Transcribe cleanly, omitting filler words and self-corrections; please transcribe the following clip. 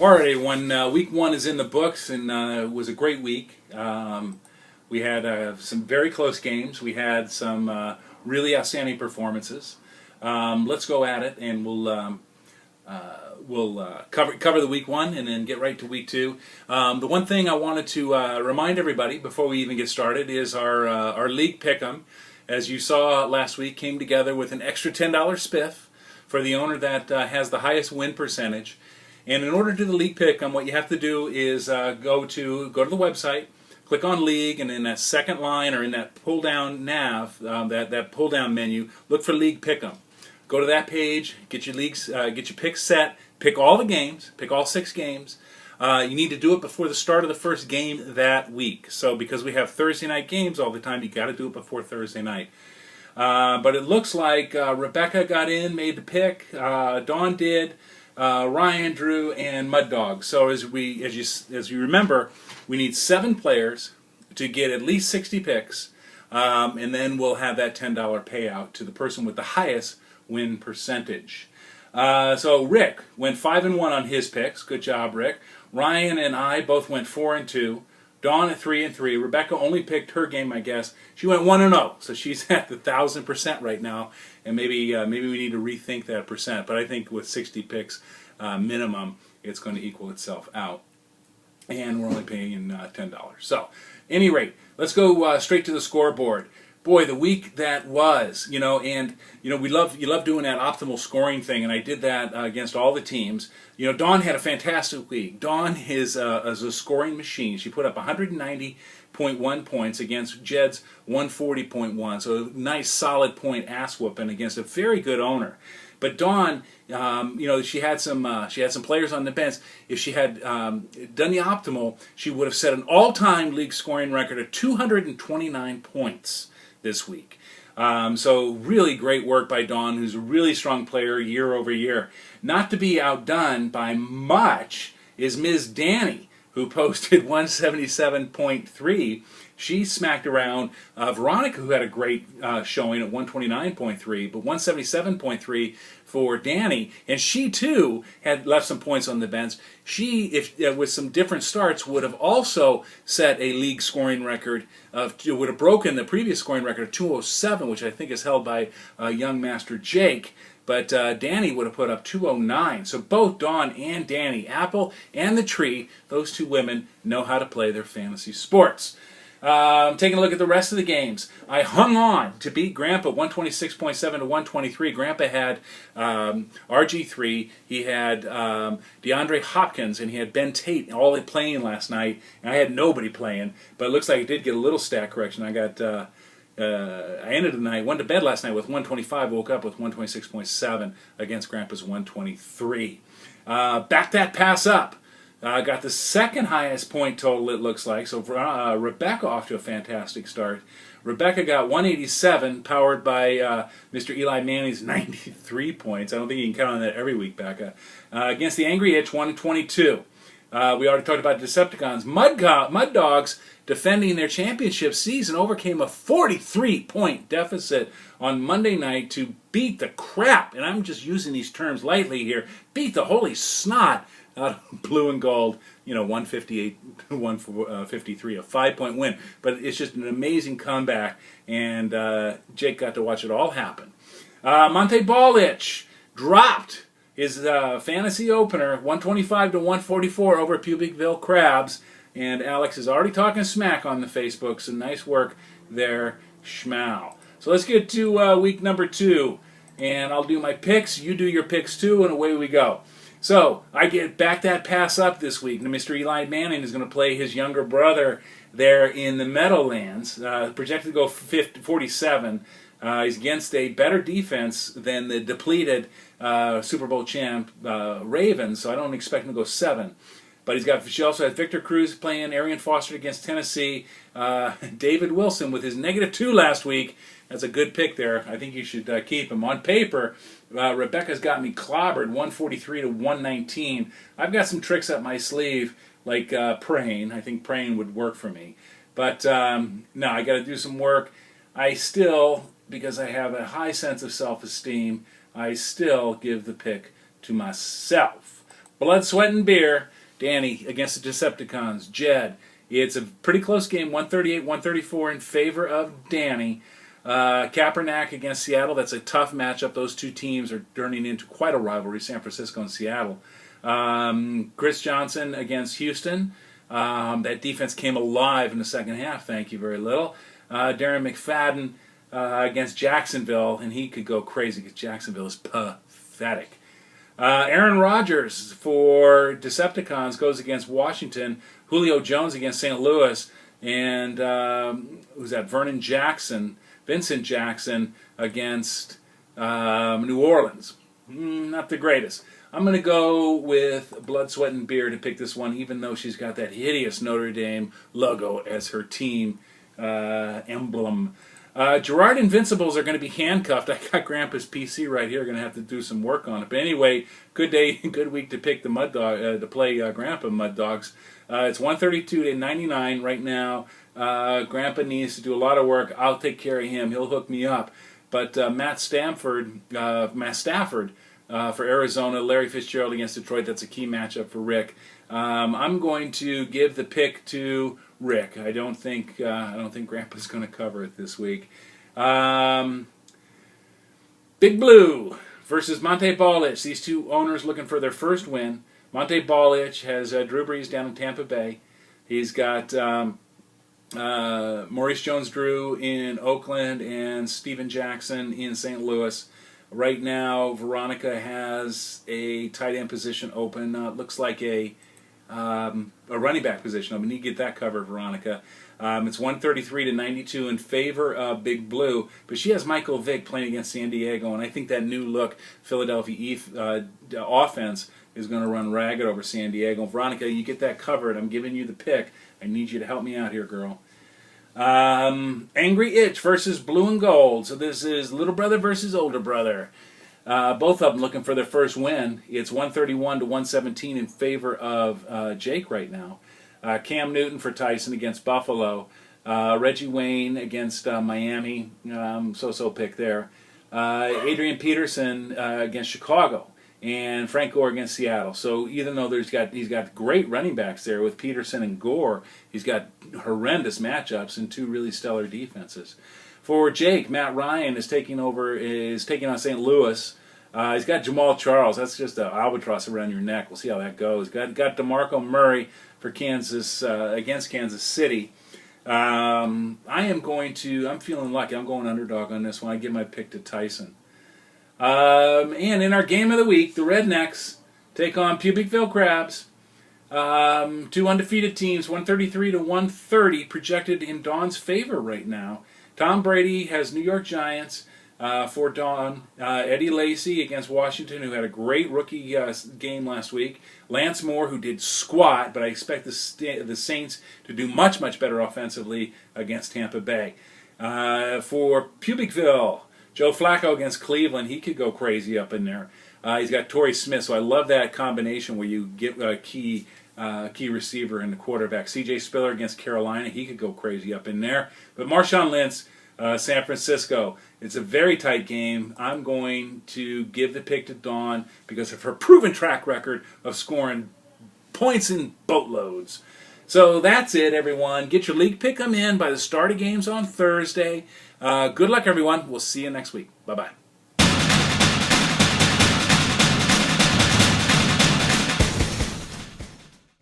Alright, week one is in the books, and it was a great week. We had some very close games. We had some really outstanding performances. Let's go at it, and we'll cover the week one, and then get right to week two. The one thing I wanted to remind everybody before we even get started is our league pick'em. As you saw last week, came together with an extra $10 spiff for the owner that has the highest win percentage. And in order to do the league pick'em, what you have to do is go to the website, click on league, and in that second line or in that pull down nav, that pull down menu, look for league pick'em. Go to that page, get your leagues, get your picks set, pick all the games, pick all 6 games. You need to do it before the start of the first game that week. So because we have Thursday night games all the time, you got to do it before Thursday night. But it looks like Rebecca got in, made the pick. Dawn did. Ryan, Drew, and Mud Dog. So as you remember, we need 7 players to get at least 60 picks, and then we'll have that $10 payout to the person with the highest win percentage. So Rick went 5-1 on his picks. Good job, Rick. Ryan and I both went 4-2. Dawn at 3-3. Rebecca only picked her game, I guess. She went 1-0, so she's at the 1,000% right now, and maybe we need to rethink that percent. But I think with 60 picks minimum, it's going to equal itself out, and we're only paying $10. So, any rate, let's go straight to the scoreboard. Boy, the week that was, we love doing that optimal scoring thing, and I did that against all the teams. Dawn had a fantastic week. Dawn is a scoring machine. She put up 190.1 points against Jed's 140.1, so a nice solid point ass whooping against a very good owner. But Dawn, she had some players on the bench. If she had done the optimal, she would have set an all-time league scoring record of 229 points this week. So really great work by Dawn, who's a really strong player year over year. Not to be outdone by much is Ms. Dani, who posted 177.3. She smacked around Veronica, who had a great showing at 129.3, but 177.3 for Dani, and she too had left some points on the bench. She, if with some different starts, would have also set a league scoring record would have broken the previous scoring record of 207, which I think is held by young master Jake. But Dani would have put up 209. So both Dawn and Dani, Apple and the Tree, those two women know how to play their fantasy sports. Taking a look at the rest of the games. I hung on to beat Grandpa 126.7 to 123. Grandpa had RG3. He had DeAndre Hopkins, and he had Ben Tate all playing last night. And I had nobody playing, but it looks like I did get a little stat correction. I got I ended the night, went to bed last night with 125, woke up with 126.7 against Grandpa's 123. Back that pass up. Got the second highest point total, it looks like. So Rebecca off to a fantastic start. Rebecca got 187, powered by Mr. Eli Manning's 93 points. I don't think you can count on that every week, Becca. Against the Angry Itch, 122. We already talked about Decepticons. Mud Dogs, defending their championship season, overcame a 43-point deficit on Monday night to beat the crap, and I'm just using these terms lightly here, beat the holy snot out of Blue and Gold, 158 to 153, a 5-point win. But it's just an amazing comeback, and Jake got to watch it all happen. Monte Ballich dropped his fantasy opener, 125 to 144 over Pubicville Crabs, and Alex is already talking smack on the Facebook, so nice work there, Schmau. So let's get to week number 2, and I'll do my picks, you do your picks too, and away we go. So, I get back that pass up this week. Mr. Eli Manning is going to play his younger brother there in the Meadowlands, projected to go 47. He's against a better defense than the depleted Super Bowl champ Ravens, so I don't expect him to go 7. But she also has Victor Cruz playing Arian Foster against Tennessee. David Wilson with his -2 last week. That's a good pick there. I think you should keep him. On paper, Rebecca's got me clobbered, 143 to 119. I've got some tricks up my sleeve, like praying. I think praying would work for me. But no, I got to do some work. I still, because I have a high sense of self-esteem, I still give the pick to myself. Blood, Sweat, and Beer, Dani against the Decepticons. Jed, it's a pretty close game, 138-134 in favor of Dani. Kaepernick against Seattle, that's a tough matchup. Those two teams are turning into quite a rivalry, San Francisco and Seattle. Chris Johnson against Houston. That defense came alive in the second half, thank you very little. Darren McFadden against Jacksonville, and he could go crazy because Jacksonville is pathetic. Aaron Rodgers for Decepticons goes against Washington. Julio Jones against St. Louis. And who's that? Vincent Jackson against New Orleans. Not the greatest. I'm going to go with Blood, Sweat, and Beer to pick this one, even though she's got that hideous Notre Dame logo as her team emblem. Girard Invincibles are going to be handcuffed. I got Grandpa's PC right here. Going to have to do some work on it. But anyway, good day, good week to pick the Mud Dog to play Grandpa Mud Dogs. It's 132-99 right now. Grandpa needs to do a lot of work. I'll take care of him. He'll hook me up. But Matt Stafford for Arizona, Larry Fitzgerald against Detroit. That's a key matchup for Rick. I'm going to give the pick to Rick. I don't think Grandpa's going to cover it this week. Big Blue versus Monte Ballich. These two owners looking for their first win. Monte Ballich has Drew Brees down in Tampa Bay. He's got Maurice Jones-Drew in Oakland and Steven Jackson in St. Louis. Right now, Veronica has a tight end position open. Looks like a running back position. I need to get that covered, Veronica. It's 133-92 in favor of Big Blue, but she has Michael Vick playing against San Diego, and I think that new look Philadelphia offense is going to run ragged over San Diego. Veronica, you get that covered. I'm giving you the pick. I need you to help me out here, girl. Angry Itch versus Blue and Gold. So this is little brother versus older brother. Both of them looking for their first win. It's 131-117 in favor of Jake right now. Cam Newton for Tyson against Buffalo. Reggie Wayne against Miami. So-so pick there. Adrian Peterson against Chicago. And Frank Gore against Seattle. So even though he's got great running backs there with Peterson and Gore, he's got horrendous matchups and two really stellar defenses. For Jake, Matt Ryan is taking on St. Louis. He's got Jamal Charles. That's just an albatross around your neck. We'll see how that goes. Got DeMarco Murray for Kansas against Kansas City. I'm feeling lucky. I'm going underdog on this one. I give my pick to Tyson. And in our game of the week, the Rednecks take on Pubicville Crabs. Two undefeated teams, 133-130, projected in Dawn's favor right now. Tom Brady has New York Giants for Dawn. Eddie Lacy against Washington, who had a great rookie game last week. Lance Moore, who did squat, but I expect the Saints to do much, much better offensively against Tampa Bay. For Pubicville, Joe Flacco against Cleveland, he could go crazy up in there. He's got Torrey Smith, so I love that combination where you get a key receiver in the quarterback. C.J. Spiller against Carolina, he could go crazy up in there. But Marshawn Lynch, San Francisco, it's a very tight game. I'm going to give the pick to Dawn because of her proven track record of scoring points in boatloads. So that's it, everyone. Get your league pick 'em in by the start of games on Thursday. Good luck, everyone. We'll see you next week. Bye-bye.